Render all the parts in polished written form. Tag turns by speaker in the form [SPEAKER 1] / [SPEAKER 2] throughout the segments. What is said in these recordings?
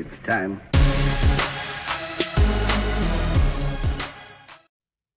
[SPEAKER 1] It's time.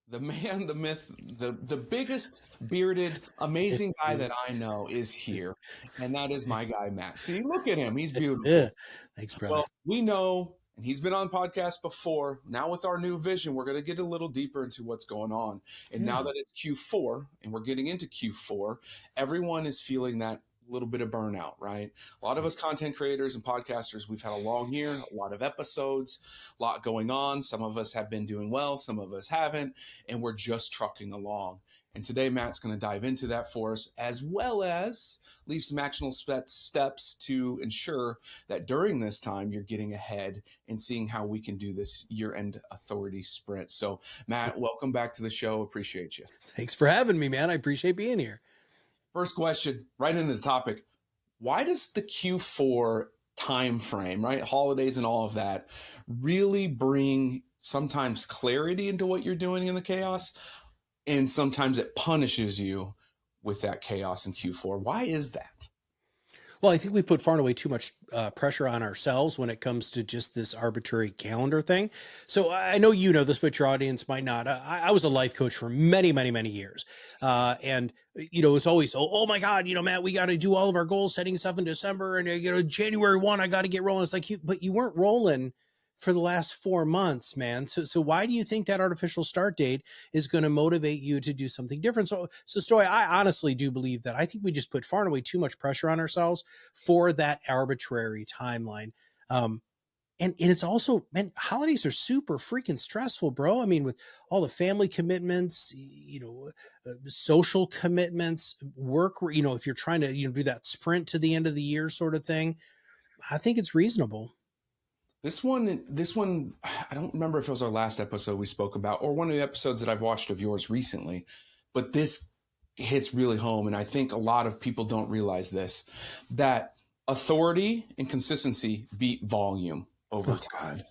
[SPEAKER 2] The man, the myth, the biggest bearded, amazing guy that I know is here. And that is my guy, Matt. See, look at him. He's beautiful.
[SPEAKER 3] Yeah. Thanks, brother.
[SPEAKER 2] Well, we know, and he's been on podcasts before. Now with our new vision, we're going to get a little deeper into what's going on. And now that it's Q4 and we're getting into Q4, everyone is feeling that little bit of burnout, right? A lot of us content creators and podcasters, we've had a long year, a lot of episodes, a lot going on. Some of us have been doing well, some of us haven't, and we're just trucking along. And today, Matt's going to dive into that for us, as well as leave some actionable steps to ensure that during this time, you're getting ahead and seeing how we can do this year-end authority sprint. So, Matt, welcome back to the show. Appreciate you.
[SPEAKER 3] Thanks for having me, man. I appreciate being here.
[SPEAKER 2] First question, right into the topic. Why does the Q4 time frame, right, holidays and all of that, really bring sometimes clarity into what you're doing in the chaos, and sometimes it punishes you with that chaos in Q4? Why is that?
[SPEAKER 3] Well, I think we put far and away too much pressure on ourselves when it comes to just this arbitrary calendar thing. So I know you know this, but your audience might not. I was a life coach for many, many, many years. And, it's always, oh my God, Matt, we got to do all of our goal setting stuff in December. And, January 1, I got to get rolling. It's like, but you weren't rolling for the last 4 months, man. So why do you think that artificial start date is going to motivate you to do something different? So Stoy, I honestly do believe that. I think we just put far and away too much pressure on ourselves for that arbitrary timeline. And it's also, man, holidays are super freaking stressful, bro. I mean, with all the family commitments, social commitments, work, if you're trying to, do that sprint to the end of the year sort of thing, I think it's reasonable.
[SPEAKER 2] This one, I don't remember if it was our last episode we spoke about or one of the episodes that I've watched of yours recently, but this hits really home. And I think a lot of people don't realize this, that authority and consistency beat volume over time,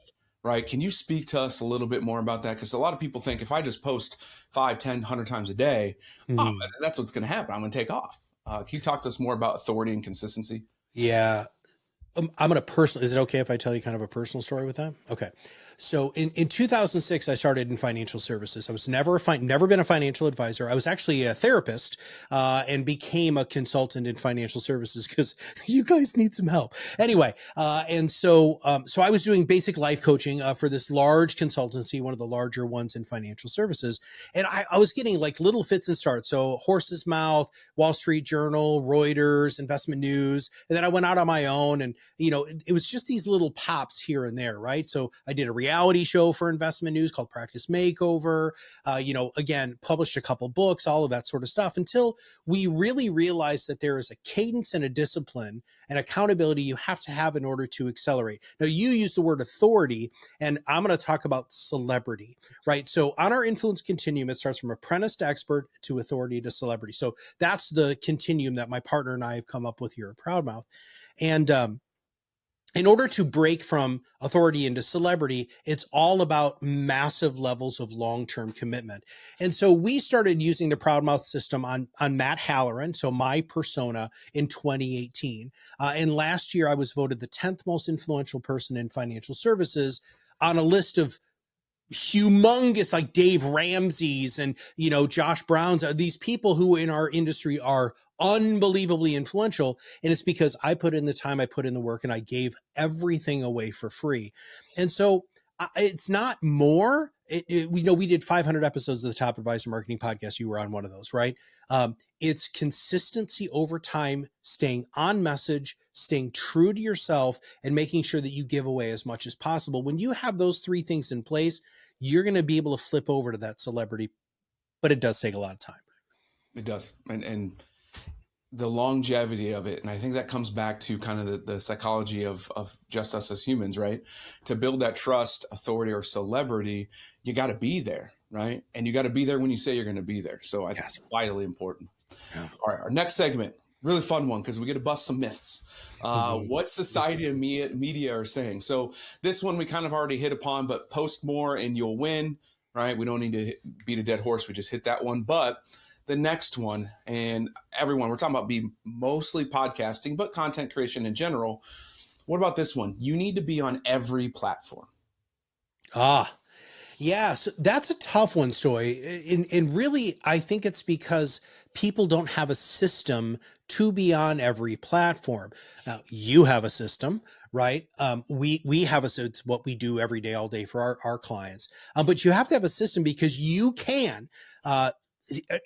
[SPEAKER 2] right? Can you speak to us a little bit more about that? Because a lot of people think if I just post 5, 10, 100 times a day, that's what's going to happen. I'm going to take off. Can you talk to us more about authority and consistency?
[SPEAKER 3] Yeah. I'm going to is it okay if I tell you kind of a personal story with that? Okay. So in 2006, I started in financial services. I was never been a financial advisor. I was actually a therapist, and became a consultant in financial services because you guys need some help. Anyway. So I was doing basic life coaching, for this large consultancy, one of the larger ones in financial services. And I was getting like little fits and starts. So Horse's Mouth, Wall Street Journal, Reuters, Investment News. And then I went out on my own, and, it was just these little pops here and there. Right. So I did a reality show for Investment News called Practice Makeover, again, published a couple books, all of that sort of stuff, until we really realized that there is a cadence and a discipline and accountability you have to have in order to accelerate. Now, you use the word authority, and I'm going to talk about celebrity, right? So on our influence continuum, it starts from apprentice to expert to authority to celebrity. So that's the continuum that my partner and I have come up with here at ProudMouth. And, in order to break from authority into celebrity, it's all about massive levels of long-term commitment. And so we started using the ProudMouth system on Matt Halloran, so my persona, in 2018. And last year, I was voted the 10th most influential person in financial services on a list of humongous, like Dave Ramsey's and, Josh Brown's, these people who in our industry are unbelievably influential. And it's because I put in the time, I put in the work, and I gave everything away for free. And so it's not more. We did 500 episodes of the Top Advisor Marketing Podcast. You were on one of those, right? It's consistency over time, staying on message, staying true to yourself, and making sure that you give away as much as possible. When you have those three things in place, you're going to be able to flip over to that celebrity, but it does take a lot of time.
[SPEAKER 2] It does. And the longevity of it. And I think that comes back to kind of the psychology of just us as humans, right? To build that trust, authority, or celebrity, you got to be there, right? And you got to be there when you say you're going to be there. So I think it's vitally important. Yeah. All right. Our next segment, really fun one, because we get to bust some myths. What society and media are saying. So this one we kind of already hit upon, but post more and you'll win, right? We don't need to beat a dead horse. We just hit that one. But the next one, and everyone, we're talking about mostly podcasting, but content creation in general. What about this one? You need to be on every platform.
[SPEAKER 3] Yeah, so that's a tough one, Stoy. And really, I think it's because people don't have a system to be on every platform. Now, you have a system, right? We have it's what we do every day, all day for our clients. But you have to have a system because you can.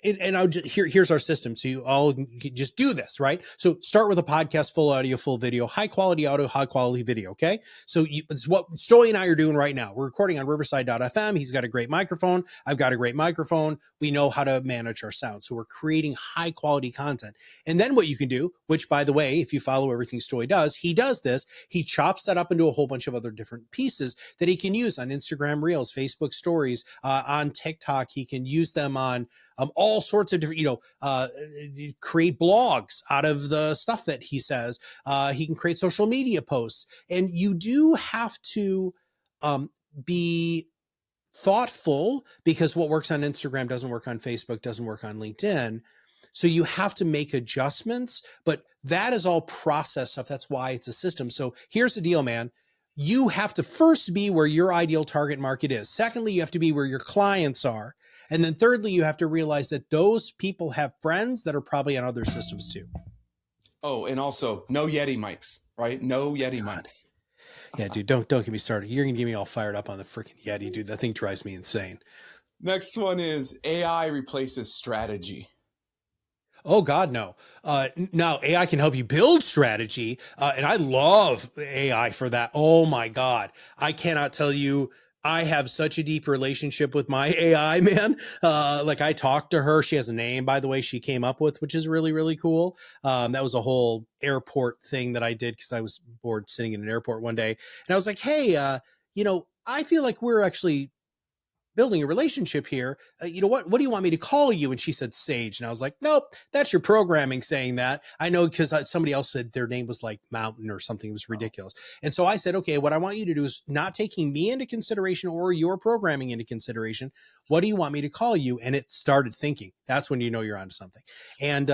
[SPEAKER 3] And here's our system. So you all just do this, right? So start with a podcast, full audio, full video, high quality audio, high quality video. Okay. So it's what Stoy and I are doing right now. We're recording on Riverside.fm. He's got a great microphone. I've got a great microphone. We know how to manage our sound. So we're creating high quality content. And then what you can do, which by the way, if you follow everything Stoy does, he does this. He chops that up into a whole bunch of other different pieces that he can use on Instagram Reels, Facebook Stories, on TikTok. He can use them on all sorts of different, create blogs out of the stuff that he says. He can create social media posts. And you do have to be thoughtful because what works on Instagram doesn't work on Facebook, doesn't work on LinkedIn. So you have to make adjustments, but that is all process stuff. That's why it's a system. So here's the deal, man. You have to first be where your ideal target market is. Secondly, you have to be where your clients are. And then thirdly, you have to realize that those people have friends that are probably on other systems too.
[SPEAKER 2] Oh, and also no Yeti mics, right? No Yeti mics.
[SPEAKER 3] Yeah, dude, don't get me started. You're going to get me all fired up on the freaking Yeti, dude. That thing drives me insane.
[SPEAKER 2] Next one is AI replaces strategy.
[SPEAKER 3] Oh God, no. Now AI can help you build strategy. And I love AI for that. Oh my God. I cannot tell you, I have such a deep relationship with my AI, man. Like I talked to her. She has a name, by the way, she came up with, which is really, really cool. That was a whole airport thing that I did because I was bored sitting in an airport one day. And I was like, hey, I feel like we're actually building a relationship here. What do you want me to call you? And she said Sage. And I was like, nope, that's your programming saying that. I know because somebody else said their name was like Mountain or something. It was ridiculous. And so I said, okay, what I want you to do is not taking me into consideration or your programming into consideration. What do you want me to call you? And it started thinking. That's when you know you're onto something. And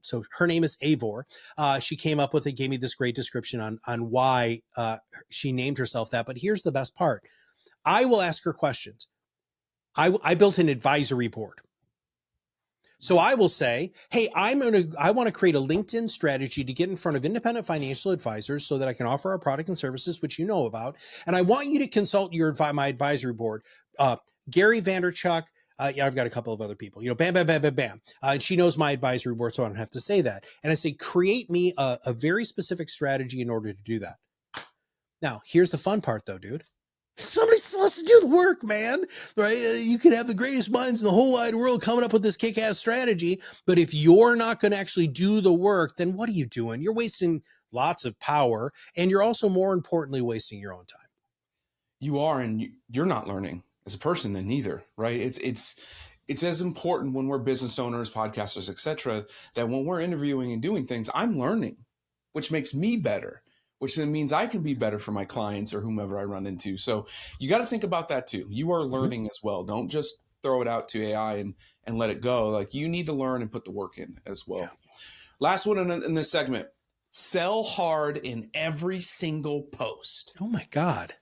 [SPEAKER 3] so her name is Avor. She came up with it, gave me this great description on why she named herself that. But here's the best part. I will ask her questions. I built an advisory board. So I will say, hey, I want to create a LinkedIn strategy to get in front of independent financial advisors so that I can offer our product and services, which you know about. And I want you to consult my advisory board. Gary Vanderchuck. I've got a couple of other people, bam, bam, bam, bam, bam. And she knows my advisory board, so I don't have to say that. And I say, create me a very specific strategy in order to do that. Now, here's the fun part though, dude. Somebody still has to do the work, man, right? You can have the greatest minds in the whole wide world coming up with this kick-ass strategy, but if you're not going to actually do the work, then what are you doing? You're wasting lots of power, and you're also, more importantly, wasting your own time.
[SPEAKER 2] You are, and you're not learning as a person then either, right? It's as important when we're business owners, podcasters, etc., that when we're interviewing and doing things, I'm learning, which makes me better, which then means I can be better for my clients or whomever I run into. So you got to think about that too. You are learning as well. Don't just throw it out to AI and let it go. Like you need to learn and put the work in as well. Yeah. Last one in this segment, sell hard in every single post.
[SPEAKER 3] Oh my God.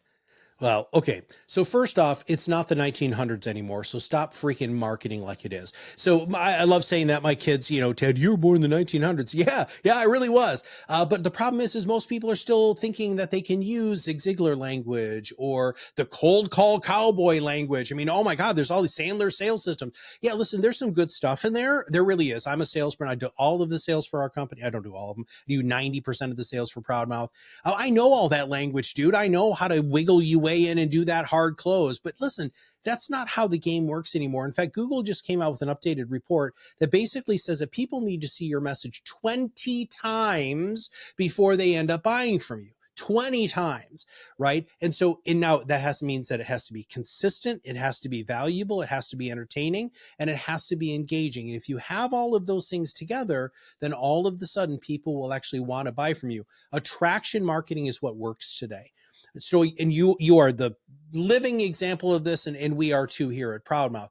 [SPEAKER 3] Well, okay. So first off, it's not the 1900s anymore. So stop freaking marketing like it is. So I love saying that. My kids, Ted, you were born in the 1900s. Yeah, I really was. But the problem is most people are still thinking that they can use Zig Ziglar language or the cold call cowboy language. I mean, oh my God, there's all these Sandler sales systems. Yeah, listen, there's some good stuff in there. There really is. I'm a salesman. I do all of the sales for our company. I don't do all of them. I do 90% of the sales for ProudMouth. I know all that language, dude. I know how to wiggle you in and do that hard close. But listen, that's not how the game works anymore. In fact, Google just came out with an updated report that basically says that people need to see your message 20 times before they end up buying from you. 20 times, right? And now that means that it has to be consistent, it has to be valuable, it has to be entertaining, and it has to be engaging. And if you have all of those things together, then all of a sudden people will actually want to buy from you. Attraction marketing is what works today. So, and you are the living example of this, and we are too here at ProudMouth.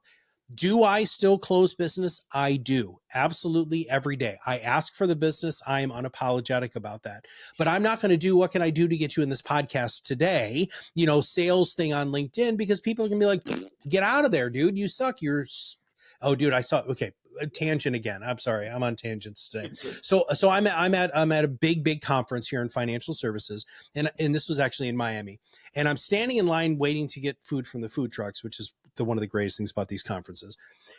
[SPEAKER 3] Do I still close business? I do. Absolutely every day. I ask for the business. I am unapologetic about that. But I'm not going to do what can I do to get you in this podcast today, sales thing on LinkedIn, because people are going to be like, get out of there, dude. You suck. Oh, dude, I saw. Okay. A tangent again. I'm sorry. I'm on tangents today. So I'm at a big conference here in financial services. And this was actually in Miami, and I'm standing in line waiting to get food from the food trucks, which is one of the greatest things about these conferences.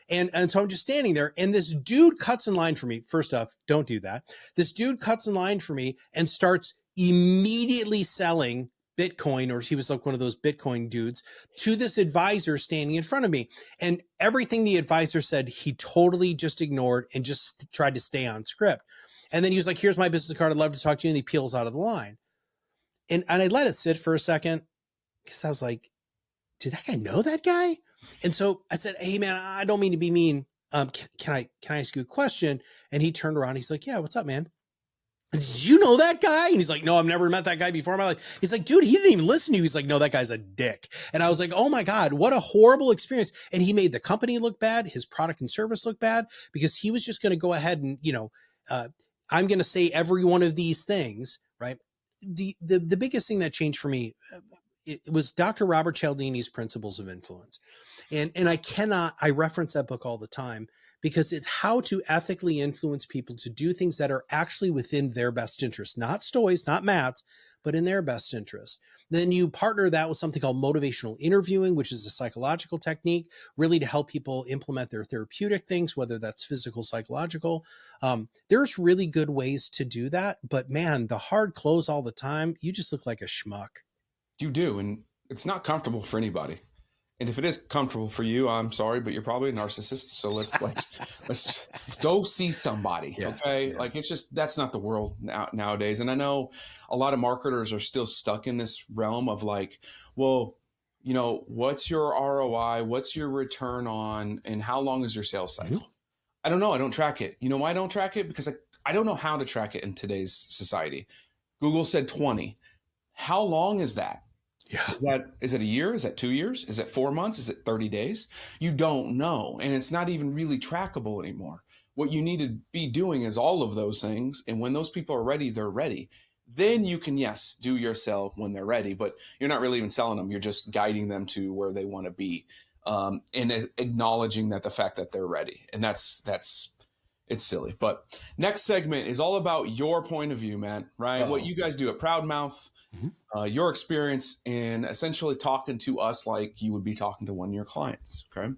[SPEAKER 3] And so I'm just standing there, and this dude cuts in line for me. First off, don't do that. This dude cuts in line for me and starts immediately selling Bitcoin, or he was like one of those Bitcoin dudes, to this advisor standing in front of me. And everything the advisor said, he totally just ignored and just tried to stay on script. And then he was like, here's my business card. I'd love to talk to you. And he peels out of the line. And I let it sit for a second, because I was like, did that guy know that guy? And so I said, hey man, I don't mean to be mean. Can I ask you a question? And he turned around. He's like, yeah, what's up, man? Did you know that guy? And he's like, no, I've never met that guy before in my life. He's like, dude, he didn't even listen to you. He's like, no, that guy's a dick. And I was like, oh my God, what a horrible experience. And he made the company look bad, his product and service look bad, because he was just going to go ahead and, I'm going to say every one of these things, right? The biggest thing that changed for me, it was Dr. Robert Cialdini's Principles of Influence. And I reference that book all the time, because it's how to ethically influence people to do things that are actually within their best interest, not Stoy's, not Matt's, but in their best interest. Then you partner that with something called motivational interviewing, which is a psychological technique, really to help people implement their therapeutic things, whether that's physical, psychological. There's really good ways to do that. But man, the hard close all the time, you just look like a schmuck.
[SPEAKER 2] You do. And it's not comfortable for anybody. And if it is comfortable for you, I'm sorry, but you're probably a narcissist. So let's go see somebody.
[SPEAKER 3] Yeah,
[SPEAKER 2] okay.
[SPEAKER 3] Yeah.
[SPEAKER 2] Like, it's just, that's not the world nowadays. And I know a lot of marketers are still stuck in this realm of like, well, what's your ROI? What's your return on, and how long is your sales cycle? Mm-hmm. I don't know. I don't track it. You know why I don't track it? Because I don't know how to track it in today's society. Google said 20. How long is that? Yeah. Is it a year? Is that 2 years? Is it 4 months? Is it 30 days? You don't know. And it's not even really trackable anymore. What you need to be doing is all of those things. And when those people are ready, they're ready. Then you can, yes, do your sell when they're ready, but you're not really even selling them. You're just guiding them to where they want to be, and acknowledging that the fact that they're ready. And that's it's silly. But next segment is all about your point of view, man, right? What you guys do at ProudMouth, your experience in essentially talking to us like you would be talking to one of your clients. Okay.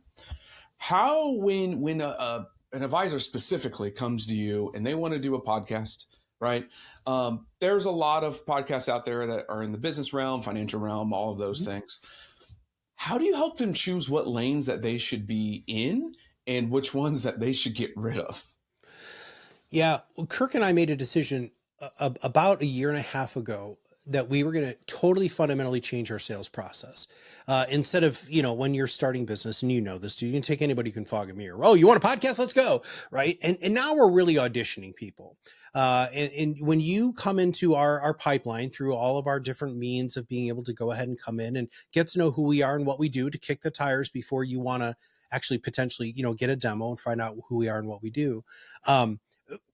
[SPEAKER 2] How, when an advisor specifically comes to you and they want to do a podcast, right? There's a lot of podcasts out there that are in the business realm, financial realm, all of those things. How do you help them choose what lanes that they should be in and which ones that they should get rid of?
[SPEAKER 3] Yeah. Well, Kirk and I made a decision about a year and a half ago that we were going to totally fundamentally change our sales process. Instead of, when you're starting business, and this, dude, you can take anybody who can fog a mirror. Oh, you want a podcast? Let's go. Right. And now we're really auditioning people. And when you come into our pipeline through all of our different means of being able to go ahead and come in and get to know who we are and what we do to kick the tires before you want to actually potentially, get a demo and find out who we are and what we do.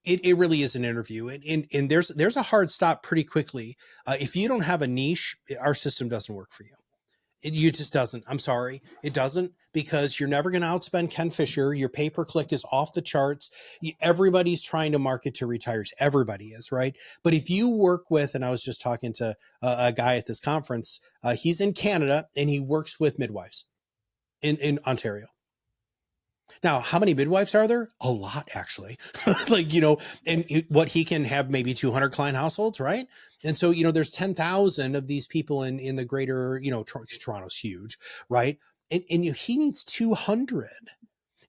[SPEAKER 3] It really is an interview, and there's a hard stop pretty quickly. If you don't have a niche, our system doesn't work for you. It just doesn't. I'm sorry. It doesn't, because you're never going to outspend Ken Fisher. Your pay-per-click is off the charts. Everybody's trying to market to retirees. Everybody is, right? But if you work with, and I was just talking to a guy at this conference, he's in Canada and he works with midwives in Ontario. Now, how many midwives are there? A lot, actually. And what he can have maybe 200 client households, right? And so, there's 10,000 of these people in the greater, Toronto's huge, right? And he needs 200.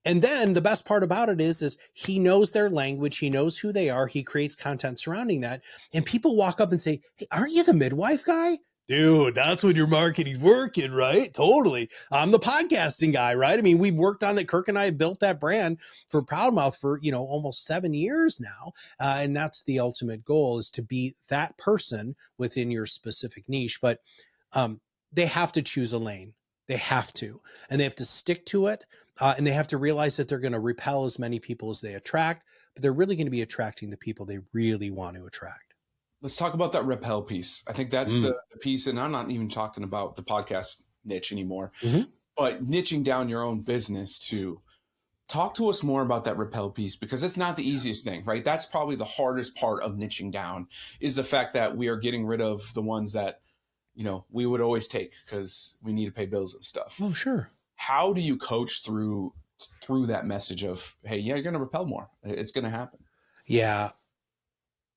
[SPEAKER 3] And then the best part about it is he knows their language. He knows who they are. He creates content surrounding that. And people walk up and say, hey, aren't you the midwife guy? Dude, that's when your marketing's working, right? Totally. I'm the podcasting guy, right? I mean, we've worked on that. Kirk and I have built that brand for ProudMouth for, almost 7 years now. And that's the ultimate goal, is to be that person within your specific niche. But they have to choose a lane. They have to, and they have to stick to it. And they have to realize that they're going to repel as many people as they attract, but they're really going to be attracting the people they really want to attract.
[SPEAKER 2] Let's talk about that repel piece. I think that's the piece, and I'm not even talking about the podcast niche anymore, but niching down your own business to talk to us more about that repel piece, because it's not the easiest thing, right? That's probably the hardest part of niching down, is the fact that we are getting rid of the ones that, you know, we would always take because we need to pay bills and stuff.
[SPEAKER 3] Oh, sure.
[SPEAKER 2] How do you coach through that message of, hey, yeah, you're going to repel more. It's going to happen.
[SPEAKER 3] Yeah.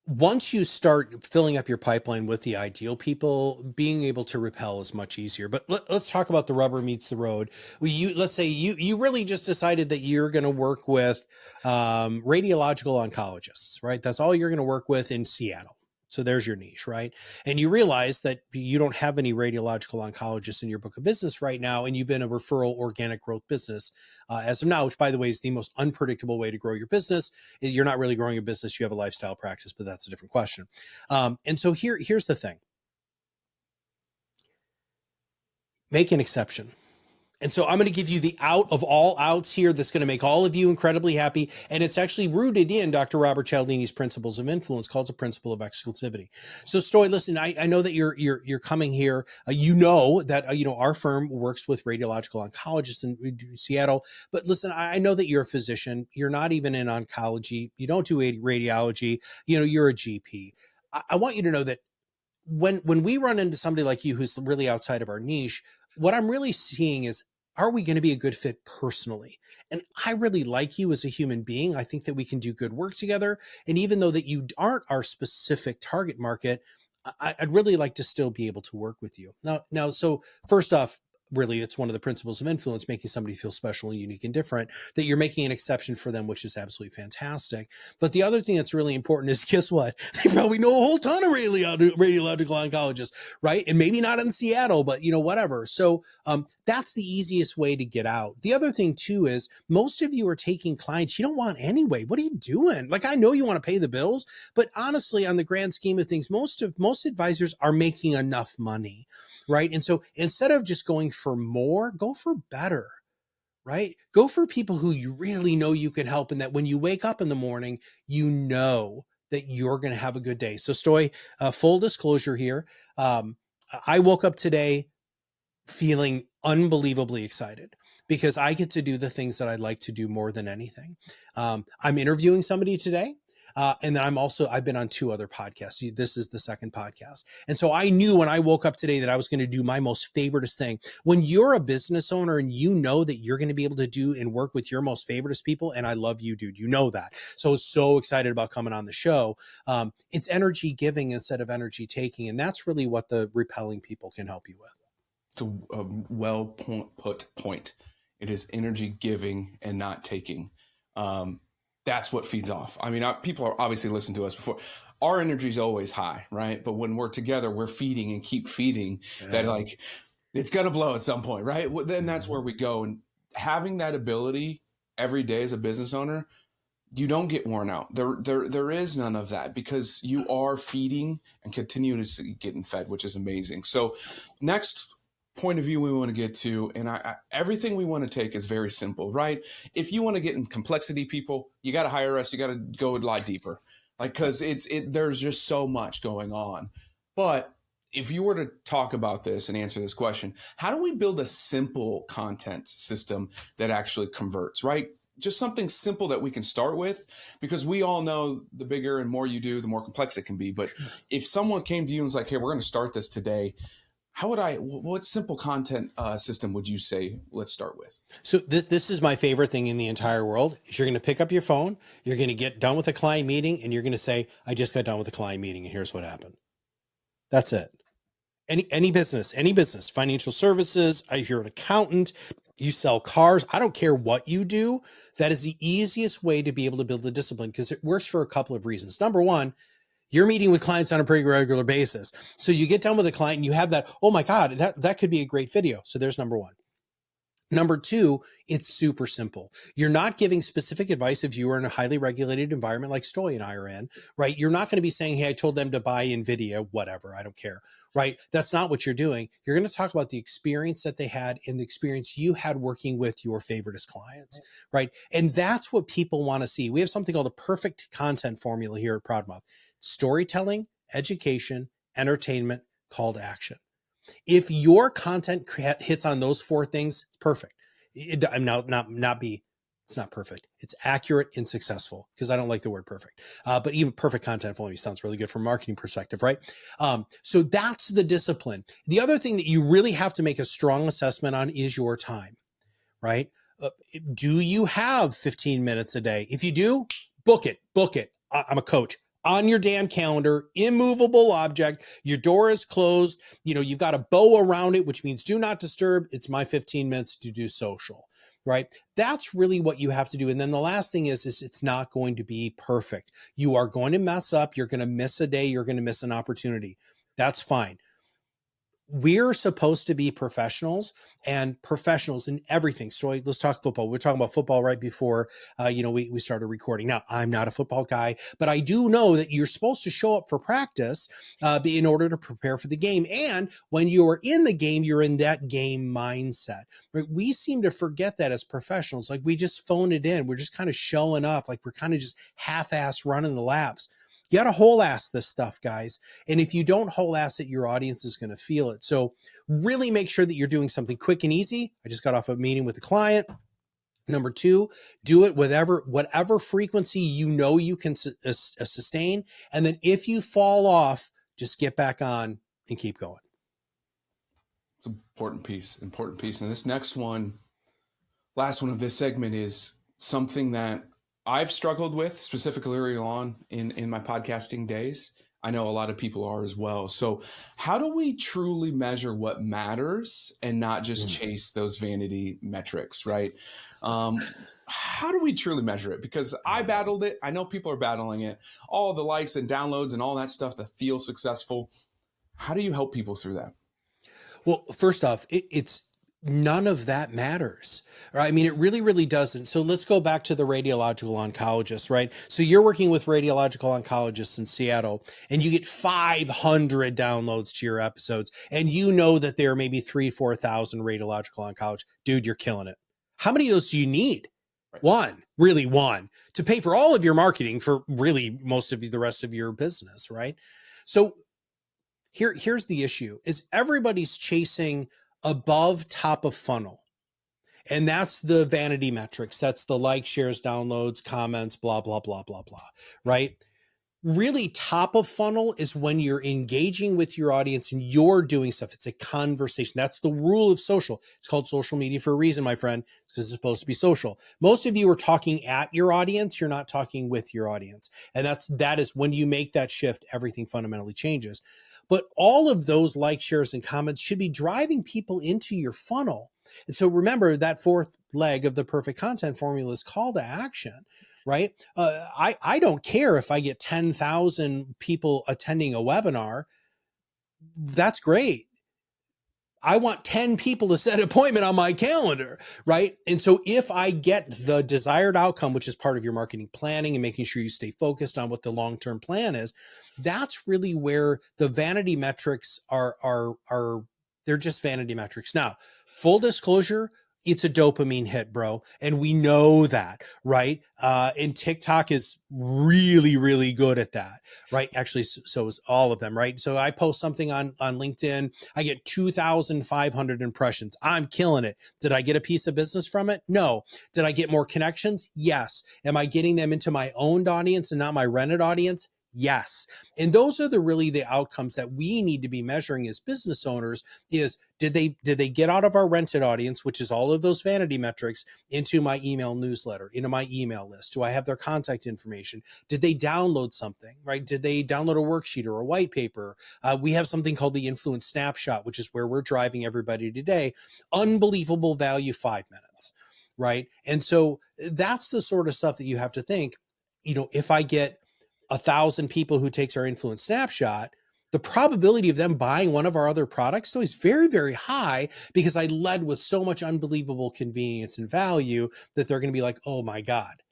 [SPEAKER 3] Once you start filling up your pipeline with the ideal people, being able to repel is much easier. But let's talk about the rubber meets the road. Let's say you really just decided that you're going to work with radiological oncologists, right? That's all you're going to work with in Seattle. So there's your niche, right? And you realize that you don't have any radiological oncologists in your book of business right now, and you've been a referral organic growth business as of now, which, by the way, is the most unpredictable way to grow your business. You're not really growing a business. You have a lifestyle practice, but that's a different question. And so here's the thing. Make an exception. And so I'm going to give you the out of all outs here that's going to make all of you incredibly happy. And it's actually rooted in Dr. Robert Cialdini's principles of influence, called the principle of exclusivity. So Stoy, listen, I know that you're coming here. You know that, our firm works with radiological oncologists in Seattle, but listen, I know that you're a physician. You're not even in oncology. You don't do radiology. You're a GP. I want you to know that when we run into somebody like you, who's really outside of our niche, what I'm really seeing is, are we going to be a good fit personally? And I really like you as a human being. I think that we can do good work together. And even though that you aren't our specific target market, I'd really like to still be able to work with you. Now, so first off, really, it's one of the principles of influence, making somebody feel special and unique and different, that you're making an exception for them, which is absolutely fantastic. But the other thing that's really important is, guess what? They probably know a whole ton of radiological oncologists, right? And maybe not in Seattle, but whatever. So that's the easiest way to get out. The other thing too is, most of you are taking clients you don't want anyway. What are you doing? Like, I know you want to pay the bills, but honestly, on the grand scheme of things, most advisors are making enough money, right? And so instead of just going for more, go for better, right? Go for people who you really know you can help, and that when you wake up in the morning, you know that you're going to have a good day. So Stoy, full disclosure here. I woke up today feeling unbelievably excited because I get to do the things that I'd like to do more than anything. I'm interviewing somebody today. And then I've been on 2 other podcasts. This is the second podcast. And so I knew when I woke up today that I was going to do my most favoritist thing. When you're a business owner and you know that you're going to be able to do and work with your most favoritist people, and I love you, dude, you know that. So I was so excited about coming on the show. It's energy giving instead of energy taking. And that's really what the repelling people can help you with.
[SPEAKER 2] It's a well put point. It is energy giving and not taking. That's what feeds off. I mean, people are obviously listening to us before. Our energy is always high, right? But when we're together, we're feeding and keep feeding. That, like, it's going to blow at some point, right? Well, then that's where we go. And having that ability every day as a business owner, you don't get worn out. There is none of that, because you are feeding and continuously getting fed, which is amazing. So next point of view we want to get to, and everything we want to take is very simple, right? If you want to get in complexity, people, you got to hire us. You got to go a lot deeper, like, because there's just so much going on. But if you were to talk about this and answer this question, how do we build a simple content system that actually converts, right? Just something simple that we can start with, because we all know the bigger and more you do, the more complex it can be. But if someone came to you and was like, hey, we're going to start this today, what simple content system would you say let's start with?
[SPEAKER 3] So this is my favorite thing in the entire world. Is you're going to pick up your phone, you're going to get done with a client meeting, and you're going to say, I just got done with a client meeting and here's what happened. That's it. Any business, financial services, if you're an accountant, you sell cars, I don't care what you do. That is the easiest way to be able to build a discipline, because it works for a couple of reasons. Number one, you're meeting with clients on a pretty regular basis. So you get done with a client and you have that, oh my God, that could be a great video. So there's number one. Number two, it's super simple. You're not giving specific advice if you are in a highly regulated environment like Stoy and I are in, right? You're not going to be saying, hey, I told them to buy NVIDIA, whatever, I don't care, right? That's not what you're doing. You're going to talk about the experience that they had and the experience you had working with your favoriteest clients, right? And that's what people want to see. We have something called a perfect content formula here at ProudMouth: storytelling, education, entertainment, call to action. If your content hits on those four things, perfect. It's not perfect. It's accurate and successful, because I don't like the word perfect. But even perfect content formula sounds really good from a marketing perspective, right? So that's the discipline. The other thing that you really have to make a strong assessment on is your time, right? Do you have 15 minutes a day? If you do, book it. I'm a coach. On your damn calendar, immovable object. Your door is closed. You've got a bow around it, which means do not disturb. It's my 15 minutes to do social, right? That's really what you have to do. And then the last thing is it's not going to be perfect. You are going to mess up. You're going to miss a day. You're going to miss an opportunity. That's fine. We're supposed to be professionals in everything. So let's talk football. We're talking about football right before, we started recording. Now, I'm not a football guy, but I do know that you're supposed to show up for practice in order to prepare for the game. And when you're in the game, you're in that game mindset. Right? We seem to forget that as professionals. Like, we just phone it in. We're just kind of showing up. Like, we're kind of just half-ass running the laps. You got to whole ass this stuff, guys. And if you don't whole ass it, your audience is going to feel it. So really make sure that you're doing something quick and easy. I just got off a meeting with a client. Number two, do it whatever frequency you can sustain. And then if you fall off, just get back on and keep going.
[SPEAKER 2] It's an important piece. And this next one, last one of this segment, is something that I've struggled with specifically early on in my podcasting days. I know a lot of people are as well. So how do we truly measure what matters and not just chase those vanity metrics, right? How do we truly measure it? Because I battled it. I know people are battling it. All the likes and downloads and all that stuff that feels successful. How do you help people through that?
[SPEAKER 3] Well, first off, it's none of that matters, right? I mean, it really, really doesn't. So let's go back to the radiological oncologist, right? So you're working with radiological oncologists in Seattle, and you get 500 downloads to your episodes, and you know that there are maybe 4,000 radiological oncologists. Dude, you're killing it. How many of those do you need? One to pay for all of your marketing for really most of the rest of your business, right? So here's the issue: is everybody's chasing above top of funnel. And that's the vanity metrics. That's the like, shares, downloads, comments, blah, blah, blah, blah, blah, right? Really, top of funnel is when you're engaging with your audience and you're doing stuff. It's a conversation. That's the rule of social. It's called social media for a reason, my friend, because it's supposed to be social. Most of you are talking at your audience. You're not talking with your audience. And that is when you make that shift, everything fundamentally changes. But all of those like, shares, and comments should be driving people into your funnel. And so remember, that fourth leg of the perfect content formula is call to action, right? I don't care if I get 10,000 people attending a webinar. That's great. I want 10 people to set an appointment on my calendar, right? And so if I get the desired outcome, which is part of your marketing planning and making sure you stay focused on what the long-term plan is, that's really where the vanity metrics are they're just vanity metrics. Now, full disclosure, it's a dopamine hit, bro. And we know that, right? And TikTok is really, really good at that, right? Actually, so is all of them, right? So I post something on LinkedIn, I get 2,500 impressions. I'm killing it. Did I get a piece of business from it? No. Did I get more connections? Yes. Am I getting them into my owned audience and not my rented audience? Yes. And those are really the outcomes that we need to be measuring as business owners. Is did they get out of our rented audience, which is all of those vanity metrics, into my email newsletter, into my email list? Do I have their contact information? Did they download something, right? Did they download a worksheet or a white paper? We have something called the Influence Snapshot, which is where we're driving everybody today. Unbelievable value, 5 minutes, right? And so that's the sort of stuff that you have to think, if I get 1,000 people who takes our Influence Snapshot, the probability of them buying one of our other products though is very, very high, because I led with so much unbelievable convenience and value that they're going to be like, oh my God,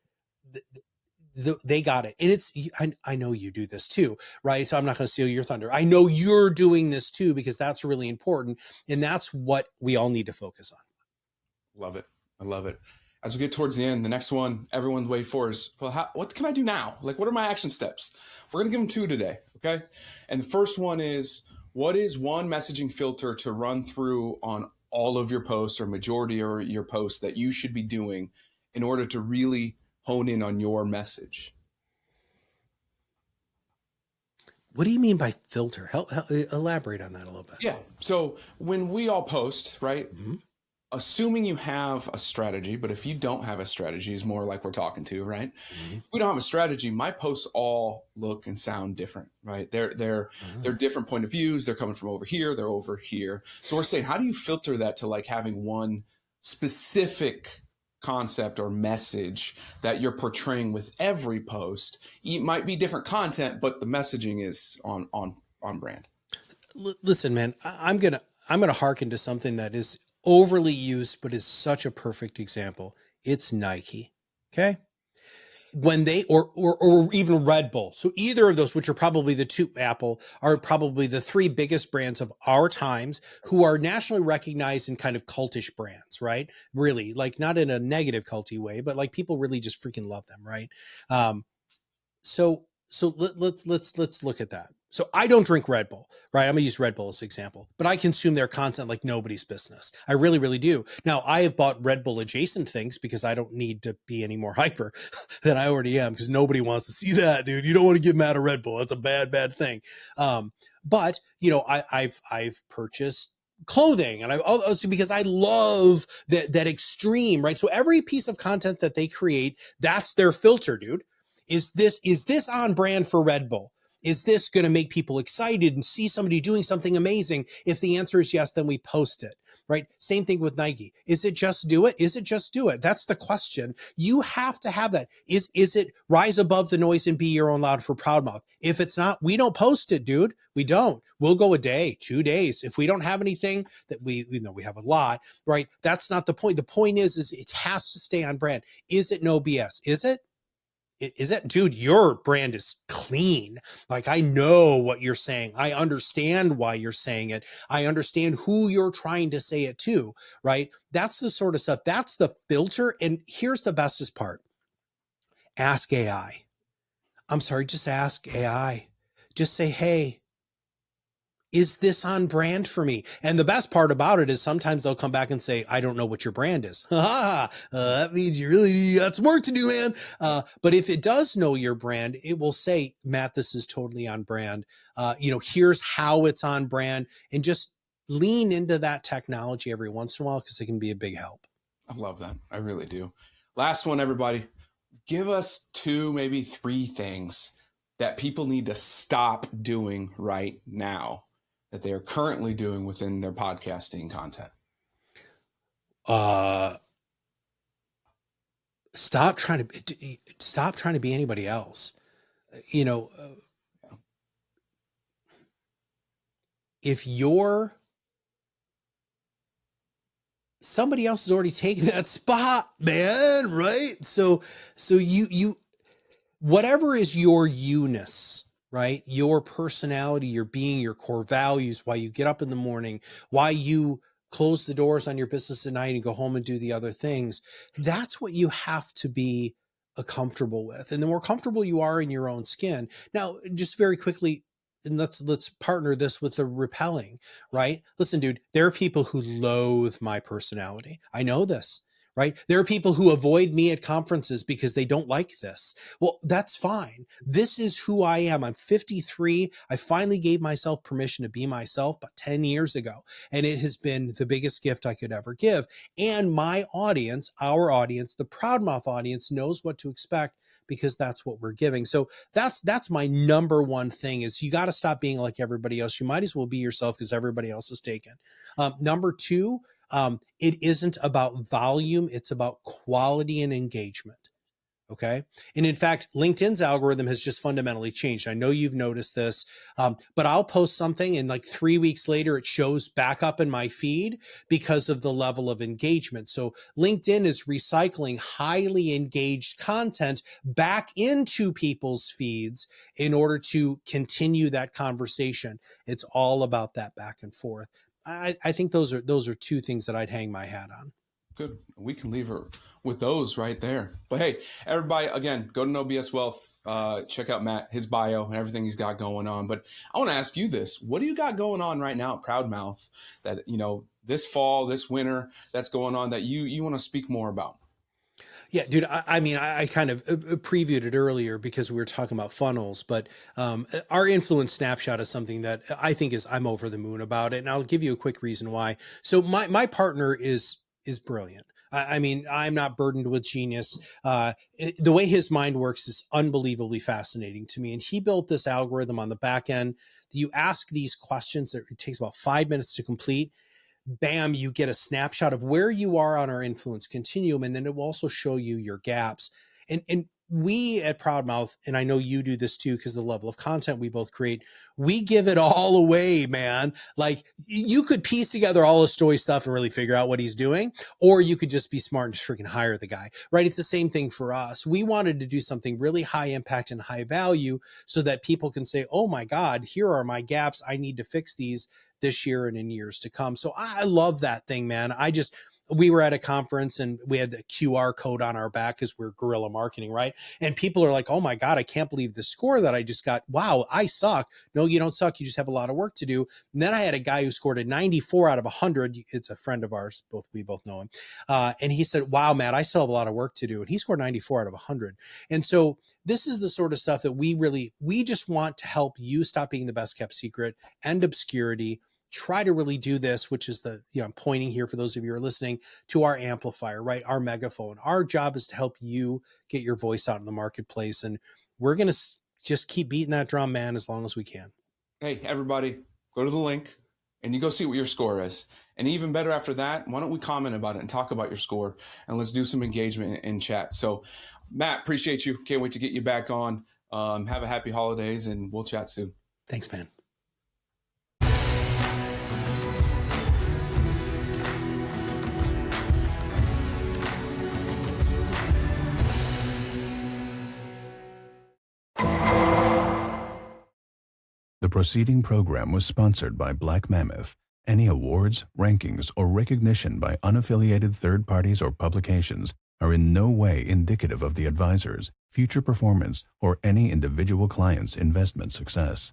[SPEAKER 3] they got it. And I know you do this too, right? So I'm not going to steal your thunder. I know you're doing this too, because that's really important. And that's what we all need to focus on.
[SPEAKER 2] Love it. I love it. As we get towards the end, the next one everyone's waiting for is, well, what can I do now? Like, what are my action steps? We're going to give them 2 today, okay? And the first one is, what is one messaging filter to run through on all of your posts or majority of your posts that you should be doing in order to really hone in on your message?
[SPEAKER 3] What do you mean by filter? Help elaborate on that a little bit.
[SPEAKER 2] Yeah. So when we all post, right? Mm-hmm. Assuming you have a strategy, but if you don't have a strategy, is more like we're talking to, right? Mm-hmm. If we don't have a strategy, my posts all look and sound different, right? They're different point of views. They're coming from over here. They're over here. So we're saying, how do you filter that to like having one specific concept or message that you're portraying with every post? It might be different content, but the messaging is on brand.
[SPEAKER 3] Listen, man, I'm gonna hearken to something that is overly used, but is such a perfect example. It's Nike. Okay. When they, or even Red Bull. So either of those, which are probably the 2, Apple, are probably the 3 biggest brands of our times, who are nationally recognized in kind of cultish brands, right? Really, like, not in a negative culty way, but like people really just freaking love them. Right. So let's look at that. So I don't drink Red Bull, right? I'm gonna use Red Bull as an example, but I consume their content like nobody's business. I really, really do. Now, I have bought Red Bull adjacent things because I don't need to be any more hyper than I already am, because nobody wants to see that, dude. You don't want to get mad at Red Bull. That's a bad thing. But you know, I've purchased clothing, and I also, because I love that extreme, right? So every piece of content that they create, that's their filter, dude. Is this on brand for Red Bull? Is this going to make people excited and see somebody doing something amazing? If the answer is yes, then we post it, right? Same thing with Nike. Is it just do it? Is it just do it? That's the question. You have to have that. Is it rise above the noise and be your own loud for ProudMouth? If it's not, we don't post it, dude. We don't. We'll go a day, 2 days. If we don't have anything that we have a lot, right? That's not the point. The point is it has to stay on brand. Is it no BS? Is it? Is it, dude, your brand is clean. Like, I know what you're saying. I understand why you're saying it. I understand who you're trying to say it to, right? That's the sort of stuff. That's the filter. And here's the bestest part. Ask AI. I'm sorry, just ask AI. Just say, hey, is this on brand for me? And the best part about it is sometimes they'll come back and say, I don't know what your brand is. That means you really got some work to do, man. But if it does know your brand, it will say, Matt, this is totally on brand. Here's how it's on brand, and just lean into that technology every once in a while, because it can be a big help.
[SPEAKER 2] I love that. I really do. Last one, everybody. Give us 2, maybe 3 things that people need to stop doing right now that they are currently doing within their podcasting content.
[SPEAKER 3] Stop trying to be anybody else. If somebody else has already taken that spot, man, right? So you whatever is your you-ness, right? Your personality, your being, your core values, why you get up in the morning, why you close the doors on your business at night and go home and do the other things. That's what you have to be comfortable with. And the more comfortable you are in your own skin. Now, just very quickly, and let's partner this with the repelling, right? Listen, dude, there are people who loathe my personality. I know this. Right? There are people who avoid me at conferences because they don't like this. Well, that's fine. This is who I am. I'm 53. I finally gave myself permission to be myself about 10 years ago. And it has been the biggest gift I could ever give. And my audience, our audience, the ProudMouth audience, knows what to expect, because that's what we're giving. So that's my number one thing, is you got to stop being like everybody else. You might as well be yourself, because everybody else is taken. Number 2, it isn't about volume. It's about quality and engagement. Okay. And in fact, LinkedIn's algorithm has just fundamentally changed. I know you've noticed this, but I'll post something and like 3 weeks later, it shows back up in my feed because of the level of engagement. So LinkedIn is recycling highly engaged content back into people's feeds in order to continue that conversation. It's all about that back and forth. I think those are two things that I'd hang my hat on.
[SPEAKER 2] Good. We can leave her with those right there. But hey, everybody, again, go to No BS Wealth. Check out Matt, his bio, and everything he's got going on. But I want to ask you this: what do you got going on right now at ProudMouth that this fall, this winter, that's going on that you want to speak more about?
[SPEAKER 3] Yeah, dude. I kind of previewed it earlier because we were talking about funnels, but our influence snapshot is something that I think I'm over the moon about it, and I'll give you a quick reason why. So my partner is brilliant. I'm not burdened with genius. The way his mind works is unbelievably fascinating to me, and he built this algorithm on the back end. You ask these questions that it takes about 5 minutes to complete. Bam, you get a snapshot of where you are on our influence continuum. And then it will also show you your gaps. And we at ProudMouth, and I know you do this too, because the level of content we both create, we give it all away, man. Like you could piece together all his story stuff and really figure out what he's doing, or you could just be smart and just freaking hire the guy, right? It's the same thing for us. We wanted to do something really high impact and high value so that people can say, oh my God, here are my gaps. I need to fix these this year and in years to come. So I love that thing, man. We were at a conference and we had the QR code on our back because we're guerrilla marketing, right? And people are like, oh my God, I can't believe the score that I just got. Wow, I suck. No, you don't suck. You just have a lot of work to do. And then I had a guy who scored a 94 out of 100. It's a friend of ours. We both know him. And he said, wow, Matt, I still have a lot of work to do. And he scored 94 out of 100. And so this is the sort of stuff that we just want to help you stop being the best kept secret and obscurity. Try to really do this, which is I'm pointing here for those of you who are listening to our amplifier, right? Our megaphone. Our job is to help you get your voice out in the marketplace. And we're going to just keep beating that drum, man, as long as we can.
[SPEAKER 2] Hey, everybody, go to the link and you go see what your score is. And even better after that, why don't we comment about it and talk about your score and let's do some engagement in chat. So Matt, appreciate you. Can't wait to get you back on. Have a happy holidays and we'll chat soon.
[SPEAKER 3] Thanks, man.
[SPEAKER 1] The preceding program was sponsored by Black Mammoth. Any awards, rankings, or recognition by unaffiliated third parties or publications are in no way indicative of the advisor's future performance or any individual client's investment success.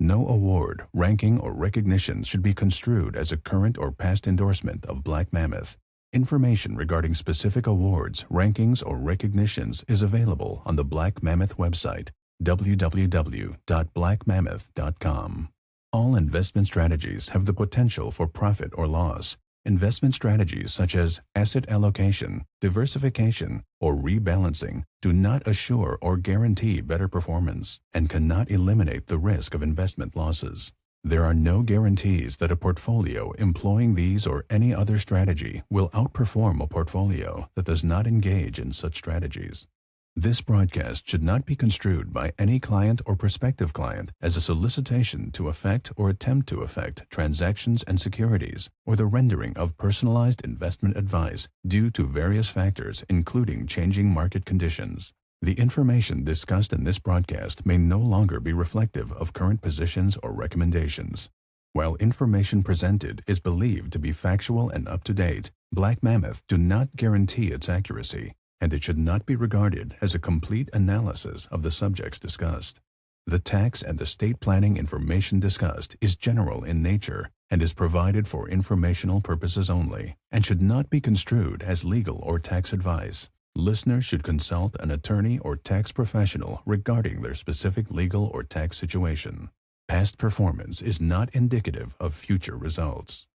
[SPEAKER 1] No award, ranking, or recognition should be construed as a current or past endorsement of Black Mammoth. Information regarding specific awards, rankings, or recognitions is available on the Black Mammoth website, www.blackmammoth.com. All investment strategies have the potential for profit or loss. Investment strategies such as asset allocation, diversification, or rebalancing do not assure or guarantee better performance and cannot eliminate the risk of investment losses. There are no guarantees that a portfolio employing these or any other strategy will outperform a portfolio that does not engage in such strategies. This broadcast should not be construed by any client or prospective client as a solicitation to effect or attempt to effect transactions and securities or the rendering of personalized investment advice due to various factors including changing market conditions. The information discussed in this broadcast may no longer be reflective of current positions or recommendations. While information presented is believed to be factual and up-to-date, Black Mammoth do not guarantee its accuracy, and it should not be regarded as a complete analysis of the subjects discussed. The tax and estate planning information discussed is general in nature and is provided for informational purposes only and should not be construed as legal or tax advice. Listeners should consult an attorney or tax professional regarding their specific legal or tax situation. Past performance is not indicative of future results.